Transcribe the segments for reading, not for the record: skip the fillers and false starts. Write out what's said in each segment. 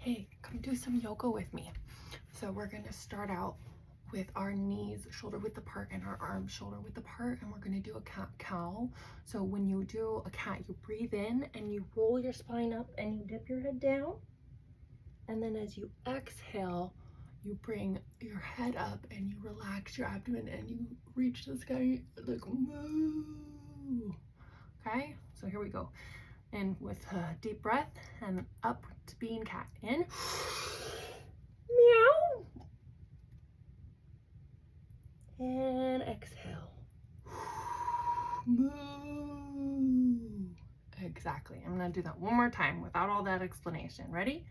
Hey, come do some yoga with me. So we're gonna start out with our knees shoulder width apart and our arms shoulder width apart, and we're gonna do a cat-cow. So when you do a cat, you breathe in and you roll your spine up and you dip your head down. And then as you exhale, you bring your head up and you relax your abdomen and you reach the sky like moo. Okay, so here we go. And with a deep breath and up to being cat. In. Meow. And exhale. Moo. Exactly. I'm going to do that one more time without all that explanation. Ready?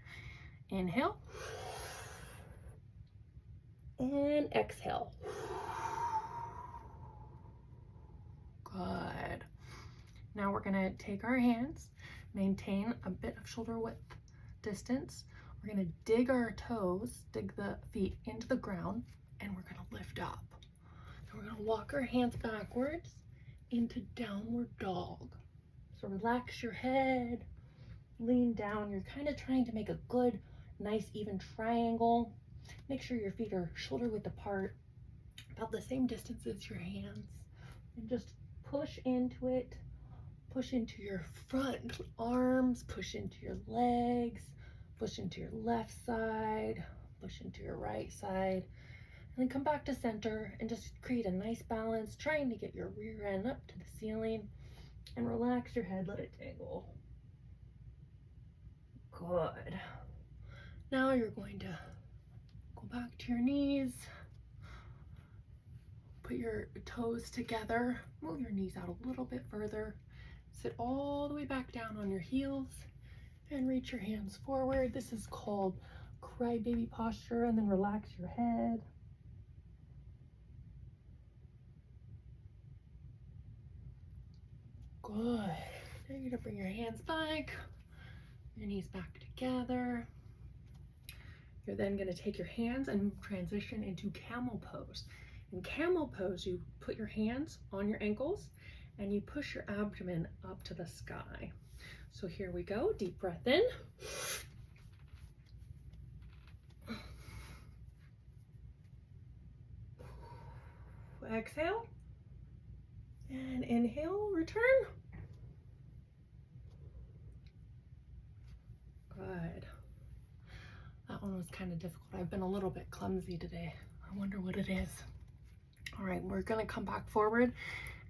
Inhale. And exhale. Good. Now we're going to take our hands, maintain a bit of shoulder width distance. We're going to dig our toes, dig the feet into the ground, and we're going to lift up. So we're going to walk our hands backwards into downward dog. So relax your head, lean down. You're kind of trying to make a good, nice, even triangle. Make sure your feet are shoulder width apart, about the same distance as your hands, and just push into it. Push into your front arms, push into your legs, push into your left side, push into your right side, and then come back to center and just create a nice balance, trying to get your rear end up to the ceiling, and relax your head, let it dangle. Good. Now you're going to go back to your knees, put your toes together, move your knees out a little bit further, sit all the way back down on your heels and reach your hands forward. This is called crybaby posture, and then relax your head. Good. Now you're gonna bring your hands back, your knees back together. You're then gonna take your hands and transition into camel pose. In camel pose, you put your hands on your ankles and you push your abdomen up to the sky. So here we go, deep breath in. Exhale. And inhale, return. Good. That one was kind of difficult. I've been a little bit clumsy today. I wonder what it is. All right, we're gonna come back forward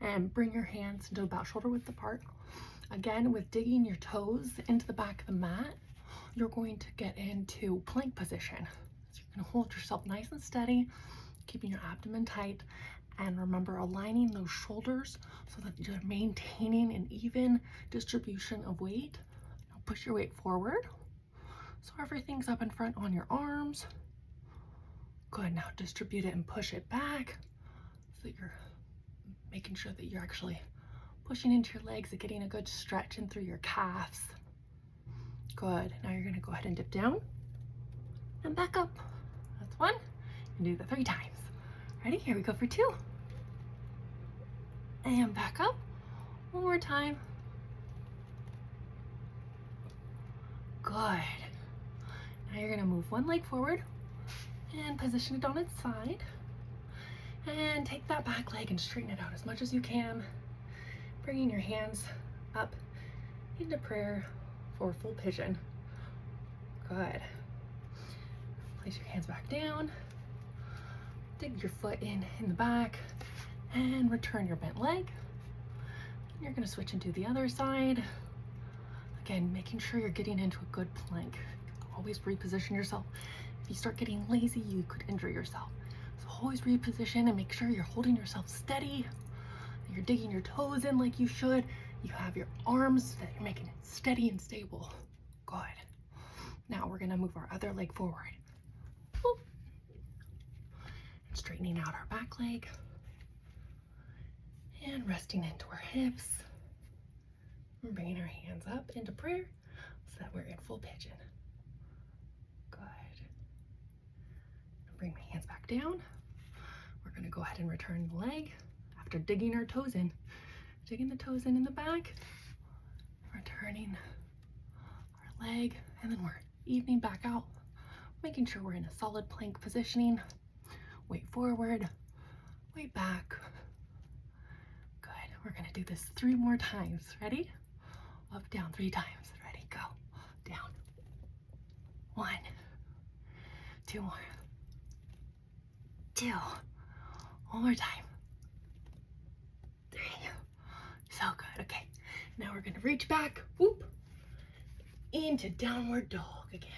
and bring your hands into about shoulder width apart. Again, with digging your toes into the back of the mat, you're going to get into plank position. So you're gonna hold yourself nice and steady, keeping your abdomen tight, and remember aligning those shoulders so that you're maintaining an even distribution of weight. Now push your weight forward so everything's up in front on your arms. Good, now distribute it and push it back so that you're making sure that you're actually pushing into your legs and getting a good stretch in through your calves. Good, now you're gonna go ahead and dip down and back up. That's one, and do the 3 times. Ready? Here we go for 2. And back up, one more time. Good. Now you're gonna move one leg forward and position it on its side. And take that back leg and straighten it out as much as you can, bringing your hands up into prayer for full pigeon. Good. Place your hands back down, dig your foot in the back, and return your bent leg. You're gonna switch into the other side. Again, making sure you're getting into a good plank. Always reposition yourself. If you start getting lazy, you could injure yourself. So always reposition and make sure you're holding yourself steady. You're digging your toes in like you should. You have your arms that you're making it steady and stable. Good. Now we're gonna move our other leg forward. Boop. And straightening out our back leg. And resting into our hips. And bringing our hands up into prayer so that we're in full pigeon. Good. Bring my hands back down. We're gonna go ahead and return the leg after digging our toes in. Digging the toes in the back, returning our leg, and then we're evening back out, making sure we're in a solid plank positioning. Weight forward, weight back. Good. We're gonna do this 3 more times. Ready? Up, down 3 times. Ready, go. Down. 1, 2 more. 2. One more time. 3. So good. Okay. Now we're gonna reach back, whoop, into downward dog again.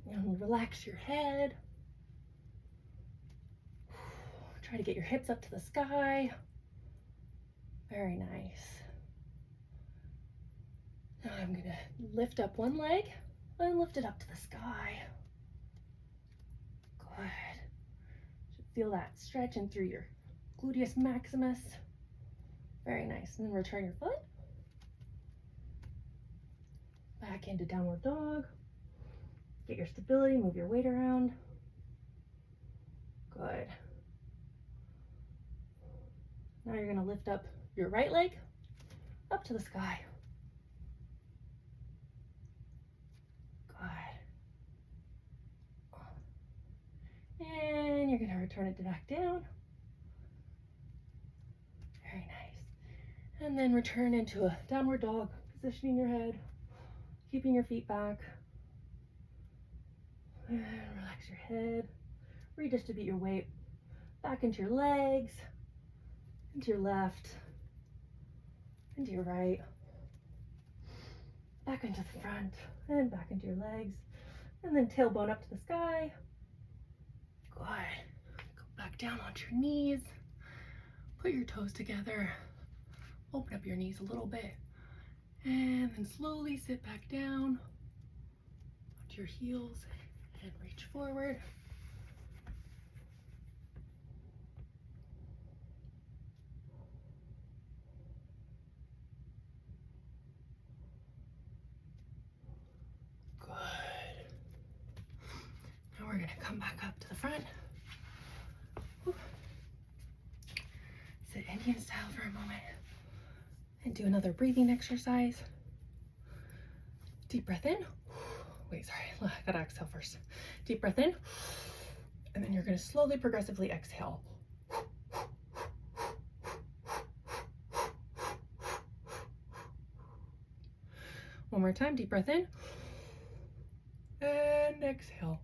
And relax your head. Try to get your hips up to the sky. Very nice. Now I'm gonna lift up one leg and lift it up to the sky. Good. Should feel that stretching through your gluteus maximus. Very nice. And then return your foot. Back into downward dog. Get your stability, move your weight around. Good. Now you're gonna lift up your right leg up to the sky. Good. And you're gonna return it back down. Very nice. And then return into a downward dog, positioning your head, keeping your feet back. And relax your head. Redistribute your weight back into your legs, into your left, into your right, back into the front, and back into your legs. And then tailbone up to the sky. Good. Go back down onto your knees. Put your toes together. Open up your knees a little bit. And then slowly sit back down onto your heels and reach forward. Good. Now we're gonna come back up to the front. Whew. Sit Indian style for a moment and do another breathing exercise. Deep breath in. Wait, sorry, I gotta exhale first. Deep breath in, and then you're gonna slowly, progressively exhale. One more time, deep breath in, and exhale.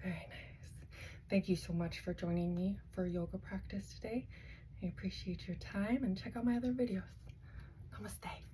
Very nice. Thank you so much for joining me for yoga practice today. I appreciate your time, and check out my other videos. Namaste.